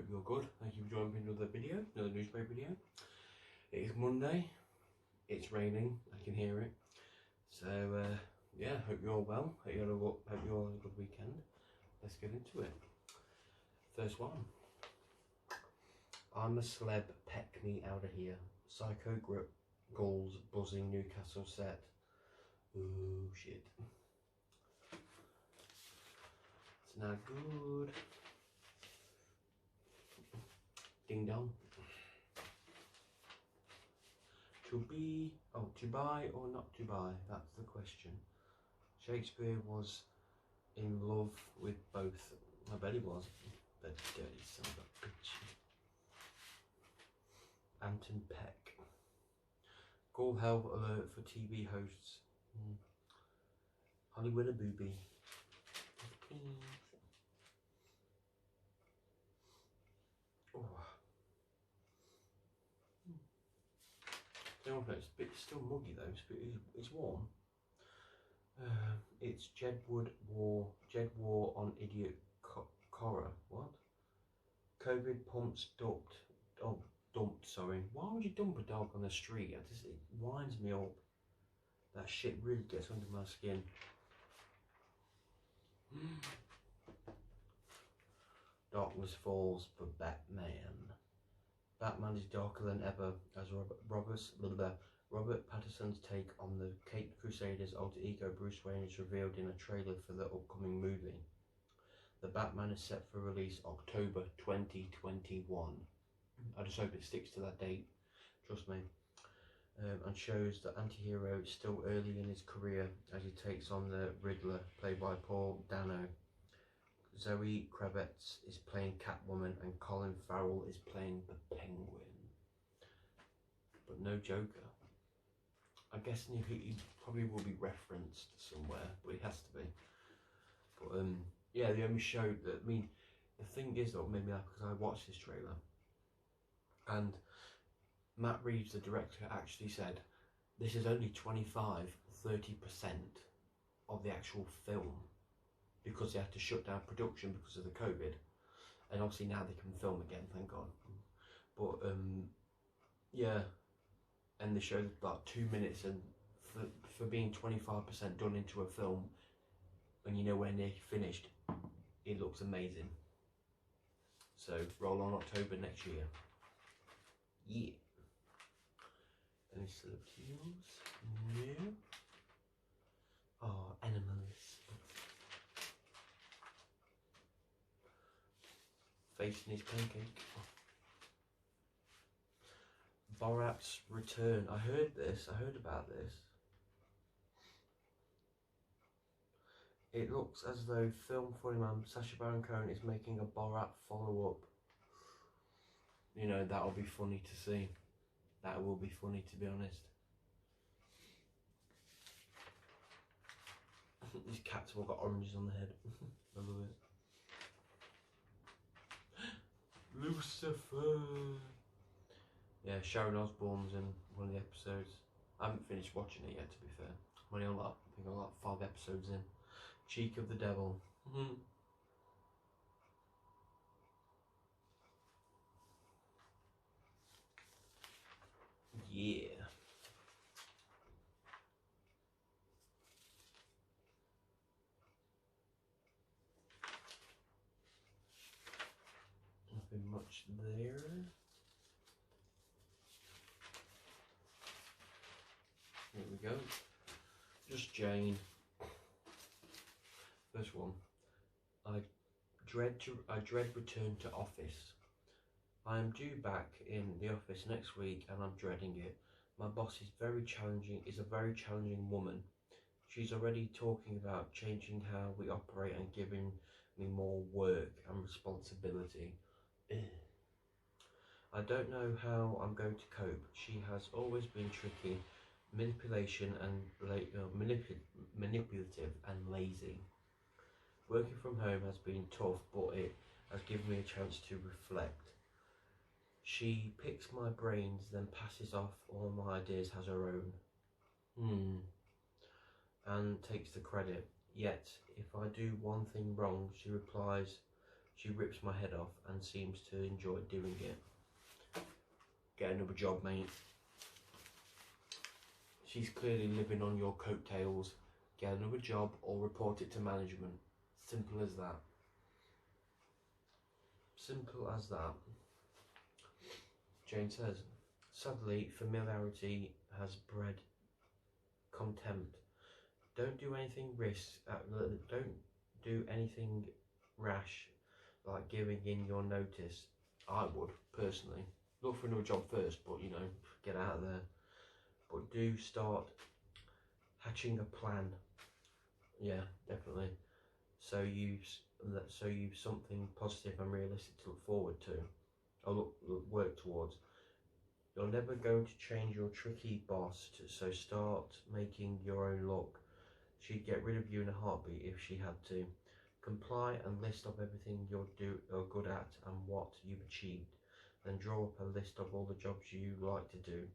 hope you're good. Thank you for joining me in another video, another newspaper video. It is Monday, it's raining, I can hear it. So yeah, hope you're all well, hope you all had a good weekend. Let's get into it. First one. I'm a celeb, peck me out of here. Psycho Gulls buzzing Newcastle set. Ooh, shit. It's not good. Ding dong. To buy or not to buy, that's the question. Shakespeare was in love with both. I bet he was. But dirty son of a bitch. Anton Peck. Gull health alert for TV hosts. Hollywood a booby. Oh. It's still muggy though. It's warm. It's Jedward War on idiot Cora. What? COVID pumps dumped. Oh, dumped. Sorry. Why would you dump a dog on the street? It winds me up. That shit really gets under my skin. Darkness falls for Batman. Batman is darker than ever as Robert Pattinson's take on the Caped Crusader's alter ego Bruce Wayne is revealed in a trailer for the upcoming movie. The Batman is set for release October 2021. I just hope it sticks to that date, trust me. And shows the anti-hero is still early in his career as he takes on the Riddler, played by Paul Dano. Zoe Kravitz is playing Catwoman and Colin Farrell is playing the Penguin. But no Joker. I guess he probably will be referenced somewhere, but he has to be. But yeah, they only showed that. I mean, the thing is though, made me laugh because I watched this trailer and Matt Reeves, the director, actually said this is only 25-30% of the actual film because they had to shut down production because of the COVID, and obviously now they can film again, thank God. But yeah, and they showed about 2 minutes, and for being 25% done into a film, and you know when they're finished, it looks amazing. So roll on October next year. Yeah. Any celebrity news? No. Oh, animals. Facing his pancake. Borat's return. I heard about this. It looks as though film funny man Sacha Baron Cohen is making a Borat follow-up. You know, that'll be funny to see. That will be funny, to be honest. These cats have all got oranges on their head. I love it. Lucifer. Yeah, Sharon Osbourne's in one of the episodes. I haven't finished watching it yet, to be fair. I'm only on I think I'm like 5 episodes in. Cheek of the Devil. Yeah. Nothing much there. Here we go. Just Jane. First one. I dread return to office. I am due back in the office next week and I'm dreading it. My boss is a very challenging woman. She's already talking about changing how we operate and giving me more work and responsibility. I don't know how I'm going to cope. She has always been tricky, manipulative and lazy. Working from home has been tough, but it has given me a chance to reflect. She picks my brains, then passes off all my ideas as her own. And takes the credit. Yet, if I do one thing wrong, she She rips my head off and seems to enjoy doing it. Get another job, mate. She's clearly living on your coattails. Get another job or report it to management. Simple as that. Simple as that. Jane says, sadly, familiarity has bred contempt. Don't do anything don't do anything rash, like giving in your notice. I would, personally. Look for another job first, but you know, get out of there. But do start hatching a plan. Yeah, definitely. So you've something positive and realistic to look forward to, or work towards. You're never going to change your tricky boss, so start making your own luck. She'd get rid of you in a heartbeat if she had to. Comply and list of everything you're good at and what you've achieved. Then draw up a list of all the jobs you like to do.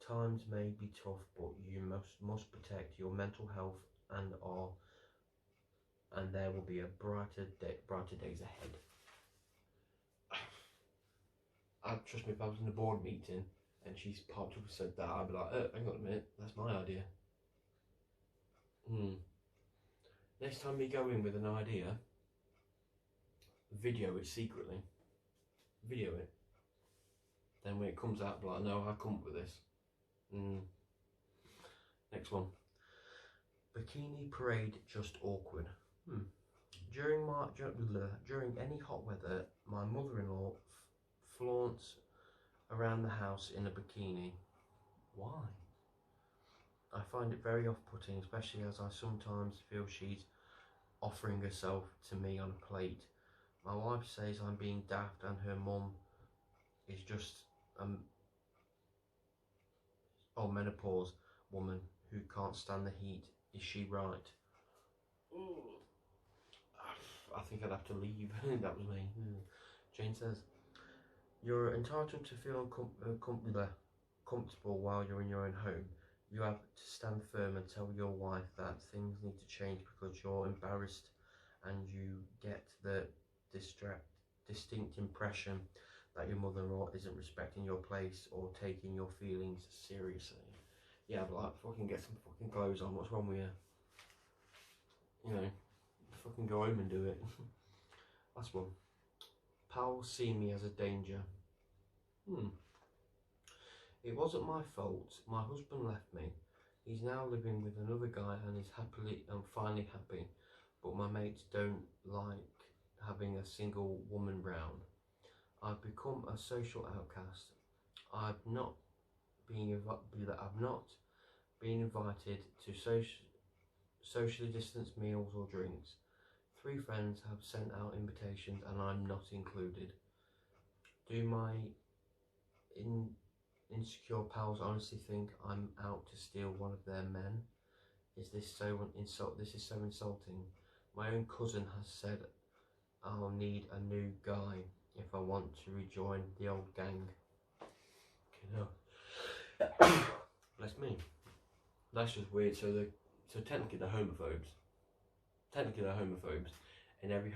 Times may be tough, but you must protect your mental health and there will be a brighter days ahead. Trust me, if I was in a board meeting and she's popped up and said that, I'd be like, hang on a minute, that's my idea. Next time you go in with an idea, video it secretly. Video it. Then when it comes out, be like, no, I come up with this. Next one. Bikini parade just awkward. During any hot weather, my mother-in-law flaunts around the house in a bikini. Why? I find it very off-putting, especially as I sometimes feel she's offering herself to me on a plate. My wife says I'm being daft and her mum is just a menopause woman who can't stand the heat. Is she right? I think I'd have to leave. That was me. Jane says, you're entitled to feel comfortable while you're in your own home. You have to stand firm and tell your wife that things need to change because you're embarrassed and you get the distinct impression that your mother-in-law isn't respecting your place or taking your feelings seriously. Yeah, but like, fucking get some fucking clothes on. What's wrong with you? You know, fucking go home and do it. Last one. Pals see me as a danger. It wasn't my fault. My husband left me. He's now living with another guy and is finally happy. But my mates don't like having a single woman round. I've become a social outcast. I've not been invited to socially distanced meals or drinks. 3 friends have sent out invitations and I'm not included. Do my insecure pals honestly think I'm out to steal one of their men? This is so insulting. My own cousin has said I'll need a new guy if I want to rejoin the old gang. Bless me. That's just weird. So technically they're homophobes. And every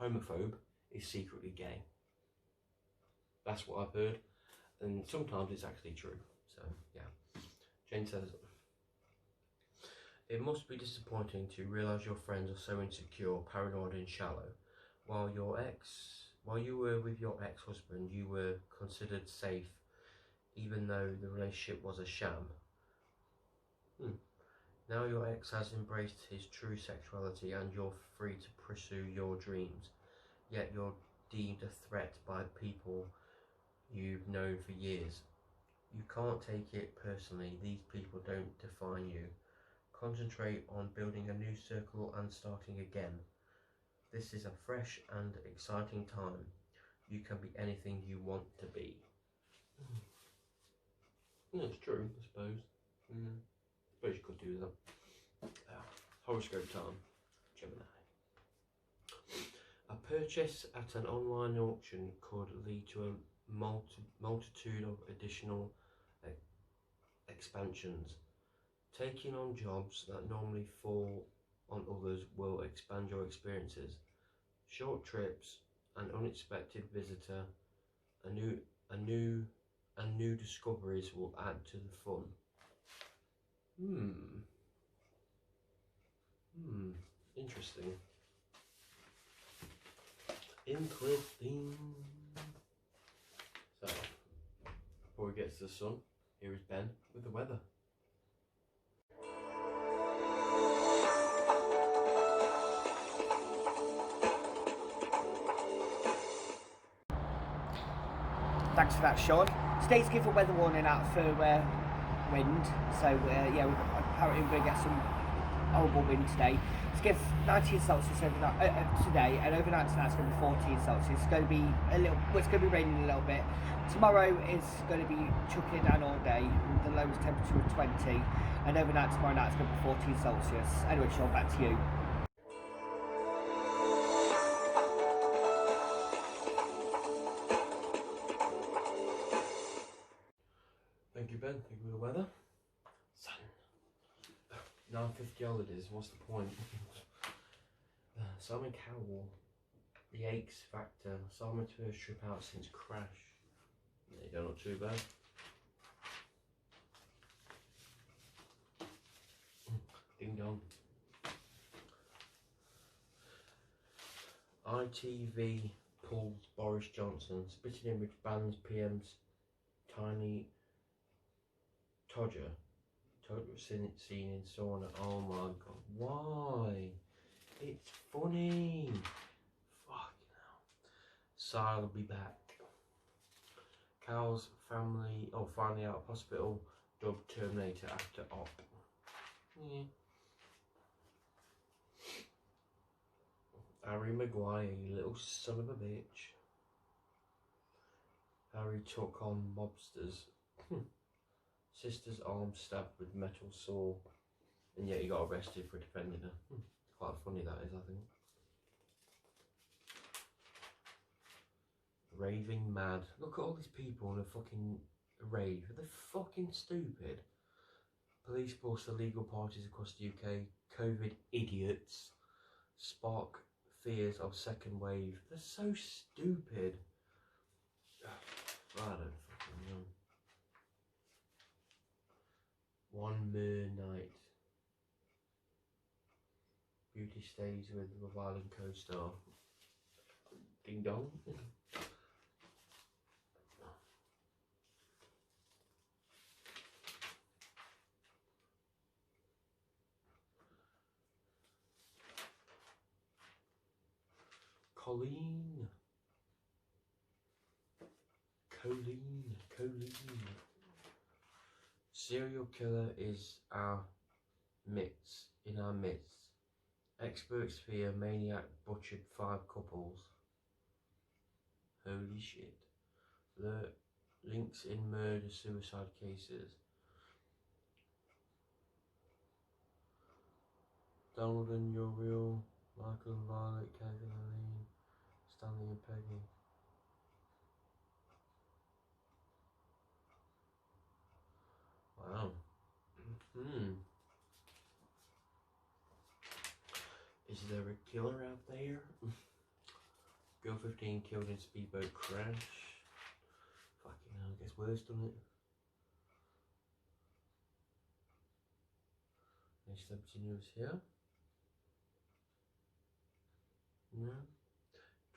homophobe is secretly gay. That's what I've heard, and sometimes it's actually true. So yeah. Jane says, it must be disappointing to realise your friends are so insecure, paranoid and shallow. While you were with your ex-husband, you were considered safe, even though the relationship was a sham. Now your ex has embraced his true sexuality and you're free to pursue your dreams, yet you're deemed a threat by people you've known for years. You can't take it personally. These people don't define you. Concentrate on building a new circle and starting again. This is a fresh and exciting time. You can be anything you want to be. That's true, I suppose. I suppose you could do that. Horoscope time. Gemini. A purchase at an online auction could lead to a multitude of additional expansions. Taking on jobs that normally fall on others will expand your experiences. short trips, an unexpected visitor, new discoveries will add to the fun. Interesting. Interesting. So, before we get to the sun, here is Ben with the weather. Thanks for that, Sean. Today's give a weather warning out for wind, so yeah, apparently we're going to get some horrible wind today. Let's give 19 Celsius overnight today, and overnight tonight it's going to be 14 Celsius. It's going to be it's going to be raining a little bit. Tomorrow is going to be chucking down all day, with the lowest temperature of 20, and overnight tomorrow night it's going to be 14 Celsius. Anyway, Sean, back to you. Thank you, Ben. Thank you for the weather. Sun. 9:50 holidays. What's the point? Simon Cowell. The Aches Factor. Simon's first trip out since Crash. There you go, not too bad. Ding dong. ITV pulls Boris Johnson. Spitting image bans PM's tiny Todger. Seen in sauna. Oh my god. Why? It's funny. Fucking hell. Sile will be back. Cal's family, finally out of hospital. Dubbed Terminator after op. Yeah. Harry Maguire, you little son of a bitch. Harry took on mobsters. Sister's arm stabbed with metal saw, and yet he got arrested for defending her. Quite funny that is, I think. Raving mad. Look at all these people in a fucking rave. They're fucking stupid. Police bust illegal parties across the UK. COVID idiots spark fears of second wave. They're so stupid. I don't fucking know. One more night. Beauty stays with Love Island co-star. Ding dong. Colleen. Serial killer is in our midst. Experts fear maniac butchered 5 couples. Holy shit. The links in murder-suicide cases. Donald and Youre, Michael and Violet, Kevin and Eileen, Stanley and Peggy. Wow. Is there a killer out there? Girl 15 killed in speedboat crash. Fucking hell, gets worse, doesn't it? Any celebrity news here? No.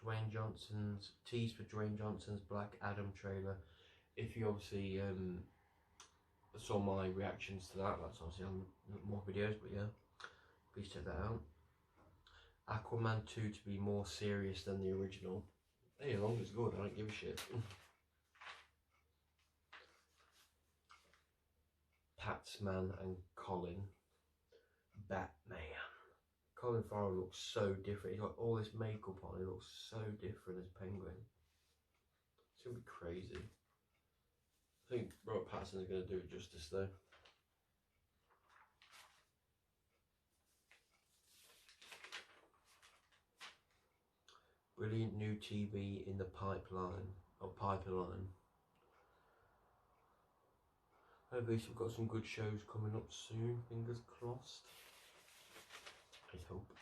Dwayne Johnson's tease for Dwayne Johnson's Black Adam trailer. If you obviously saw my reactions to that, that's obviously on more videos, but yeah, please check that out. Aquaman 2 to be more serious than the original. Hey, as long as it's good, I don't give a shit. Patsman and Colin. Batman. Colin Farrell looks so different. He's got all this makeup on. He looks so different as Penguin. It's gonna be crazy. I think Robert Pattinson is gonna do it justice though. Brilliant new TV in the pipeline. Hopefully we've got some good shows coming up soon. Fingers crossed. I hope.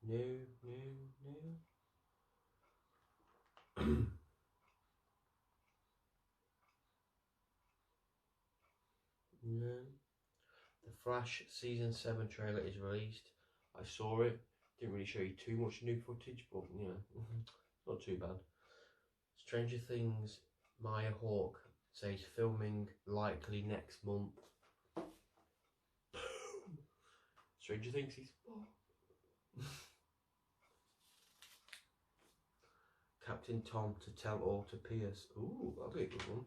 No. No. The Flash Season 7 trailer is released. I saw it. Didn't really show you too much new footage, but you know, not too bad. Stranger Things, Maya Hawke says filming likely next month. Stranger Things is Captain Tom to tell all to Pierce. Ooh, that'll be a good one.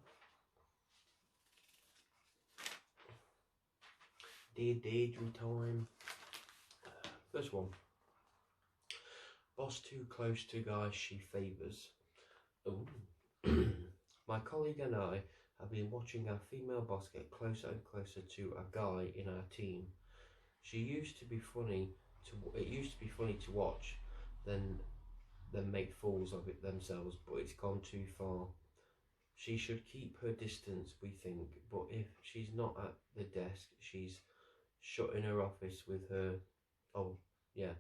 Dear Deirdre time. First one. Boss too close to guys she favours. Ooh. My colleague and I have been watching our female boss get closer and closer to a guy in our team. It used to be funny to watch, then make fools of it themselves, but it's gone too far. She should keep her distance, we think, but if she's not at the desk, she's shut in her office with her. Oh, yeah.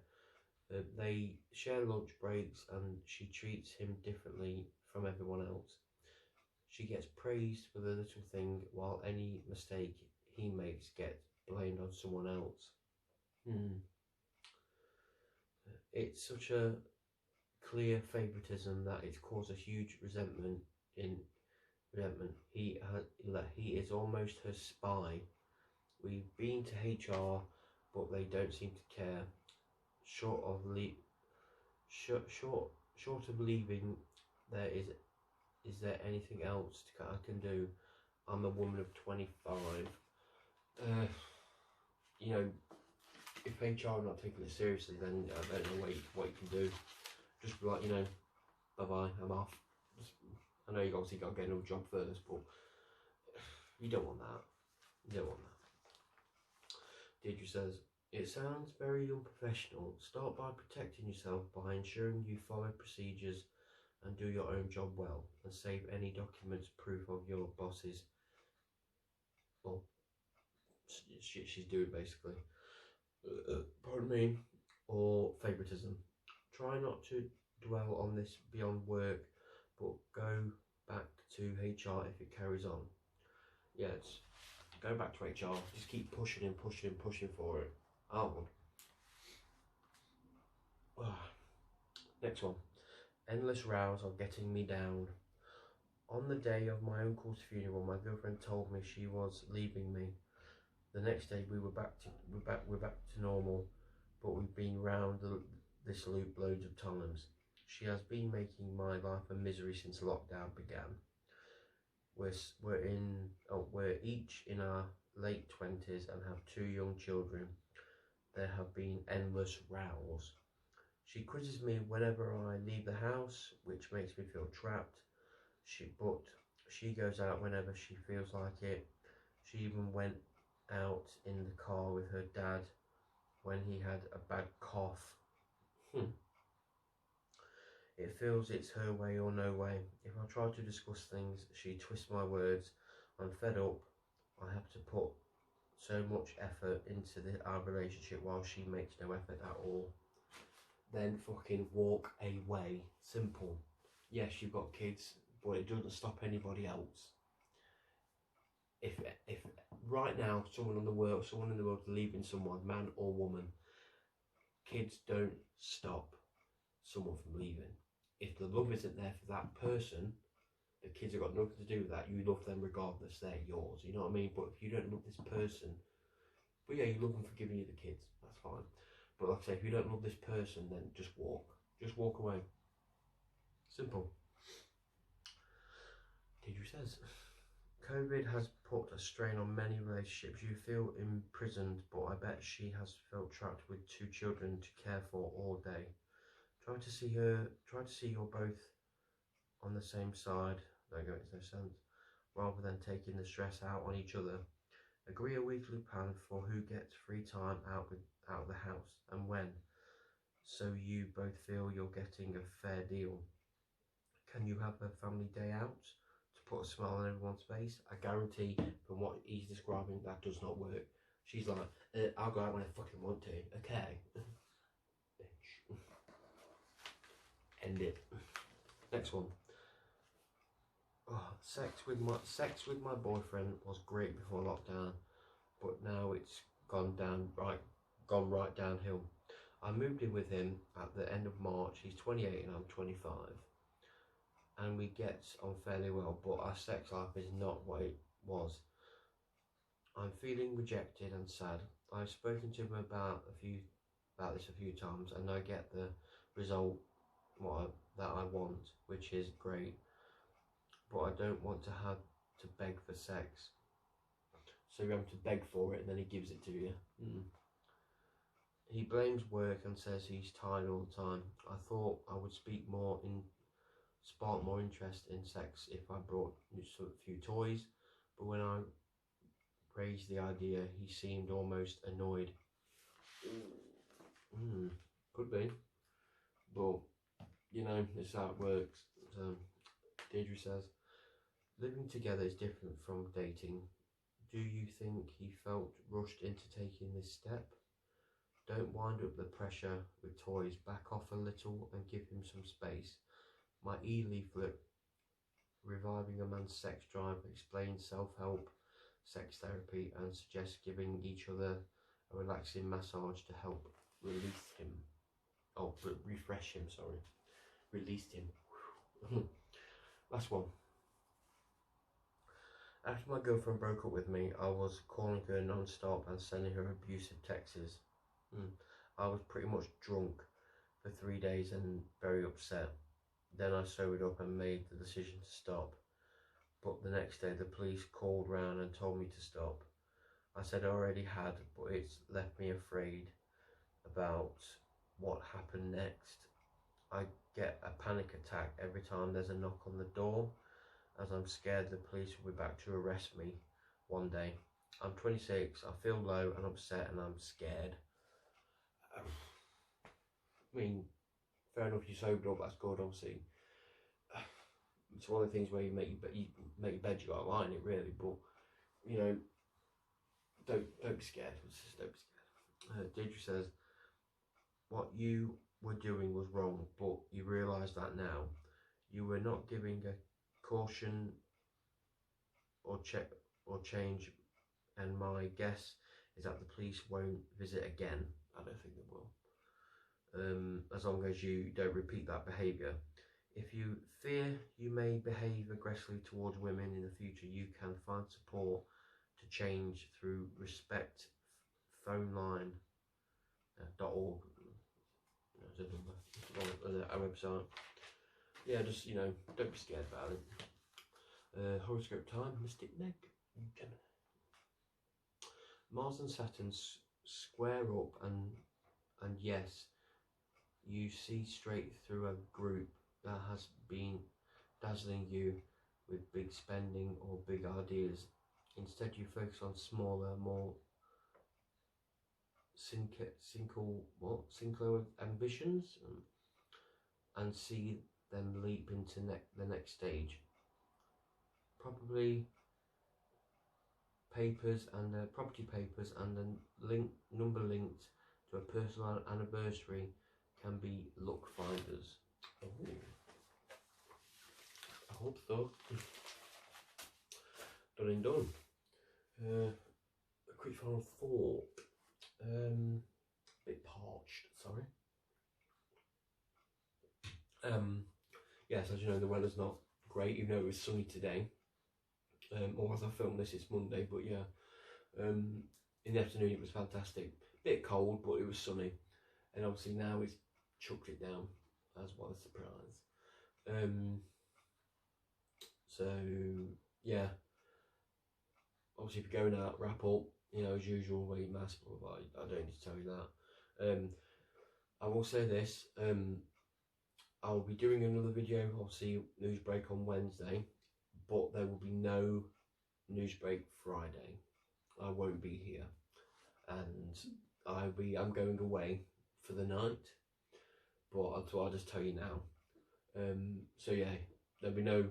They share lunch breaks and she treats him differently from everyone else. She gets praised for the little thing, while any mistake he makes gets blamed on someone else. It's such a clear favouritism that it's caused a huge resentment. He is almost her spy. We've been to HR, but they don't seem to care. Short of leaving, is there anything else I can do? I'm a woman of 25. You know, if HR are not taking it seriously, then I don't know what you can do. Just be like, you know, bye bye, I'm off. I know you obviously got to get another job first, but you don't want that. Deirdre says, it sounds very unprofessional. Start by protecting yourself by ensuring you follow procedures and do your own job well, and save any documents proof of your boss's, well, shit she's doing basically. Pardon me, or favouritism. Try not to dwell on this beyond work, but go back to HR if it carries on. Yeah, go back to HR. Just keep pushing for it. Next one. Endless rows are getting me down. On the day of my uncle's funeral, my girlfriend told me she was leaving me. The next day we're back to normal, but we've been round this loop loads of times. She has been making my life a misery since lockdown began. We're each in our late 20s and have 2 young children. There have been endless rows. She quizzes me whenever I leave the house, which makes me feel trapped. But she goes out whenever she feels like it. She even went out in the car with her dad when he had a bad cough. It feels it's her way or no way. If I try to discuss things, she twists my words. I'm fed up. I have to put so much effort into our relationship while she makes no effort at all. Then fucking walk away. Simple. Yes, you've got kids, but it doesn't stop anybody else. If right now someone in the world is leaving someone, man or woman, kids don't stop someone from leaving. If the love isn't there for that person, the kids have got nothing to do with that. You love them regardless, they're yours, you know what I mean? But if you don't love this person, but yeah, you love them for giving you the kids, that's fine. But like I say, if you don't love this person, then just walk away. Simple. Deirdre says, COVID has put a strain on many relationships. You feel imprisoned, but I bet she has felt trapped with 2 children to care for all day. Try to see you're both on the same side. That makes no sense. Rather than taking the stress out on each other. Agree a weekly plan for who gets free time out of the house and when, so you both feel you're getting a fair deal. Can you have a family day out to put a smile on everyone's face? I guarantee from what he's describing that does not work. She's like, I'll go out when I fucking want to, okay? Bitch. end it. Next one. Oh, sex with my boyfriend was great before lockdown, but now it's gone right downhill. I moved in with him at the end of March. He's 28 and I'm 25, and we get on fairly well, but our sex life is not what it was. I'm feeling rejected and sad. I've spoken to him about this a few times, and I get the result that I want, which is great, but I don't want to have to beg for sex. So you have to beg for it and then he gives it to you. He blames work and says he's tired all the time. I thought I would spark more interest in sex if I brought a few toys, but when I raised the idea, he seemed almost annoyed. Could be, but you know, it's how it works. So Deirdre says, living together is different from dating. Do you think he felt rushed into taking this step? Don't wind up the pressure with toys. Back off a little and give him some space. My e-leaflet, Reviving a Man's Sex Drive, explains self-help, sex therapy, and suggests giving each other a relaxing massage to help release him. Oh, refresh him, sorry. Released him. Last one. After my girlfriend broke up with me, I was calling her non-stop and sending her abusive texts. I was pretty much drunk for 3 days and very upset. Then I sobered up and made the decision to stop. But the next day the police called round and told me to stop. I said I already had, but it's left me afraid about what happened next. I get a panic attack every time there's a knock on the door, as I'm scared the police will be back to arrest me one day. I'm 26, I feel low and upset and I'm scared. I mean, fair enough, you sobered up, that's good, obviously. It's one of the things where you make your bed, you gotta lie in it really, but, you know, don't be scared, just don't be scared. Deirdre says, what you were doing was wrong, but you realise that now. You were not giving a caution or change, and my guess is that the police won't visit again. I don't think they will, as long as you don't repeat that behaviour. If you fear you may behave aggressively towards women in the future, you can find support to change through respectphoneline.org. There's a number, our website. Yeah, just, you know, don't be scared about it. Horoscope time, Mystic Meg, Gemini. Mars and Saturn square up, and yes, you see straight through a group that has been dazzling you with big spending or big ideas. Instead, you focus on smaller, more singular ambitions, and see them leap into the next stage. Probably property papers and a number linked to a personal anniversary can be look finders. Oh, I hope so. Done and done. A quick final thought. Bit parched, sorry. Yes, as you know, the weather's not great, even though it was sunny today. Or as I film this, it's Monday, but yeah. In the afternoon it was fantastic. Bit cold, but it was sunny. And obviously now it's chucked it down, as what a surprise. So yeah. Obviously if you're going out, wrap up, you know, as usual, wear your mask, but I don't need to tell you that. I will say this, I'll be doing another video, obviously news break on Wednesday, but there will be no news break Friday. I won't be here, and I'm going away for the night, but I'll just tell you now. So yeah, there'll be no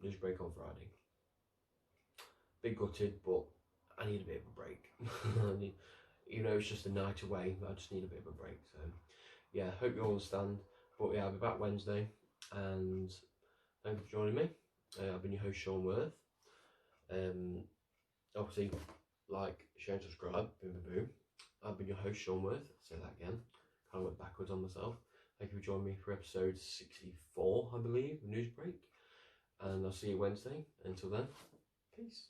news break on Friday. Bit gutted, but I need a bit of a break. You know, it's just a night away, but I just need a bit of a break. So yeah, hope you all understand. But yeah, I'll be back Wednesday, and thank you for joining me. I've been your host, Sean Worth. Obviously, like, share and subscribe. Boom, boom, boom. I've been your host, Sean Worth. I'll say that again. Kind of went backwards on myself. Thank you for joining me for episode 64, I believe, News Break. And I'll see you Wednesday. Until then, peace.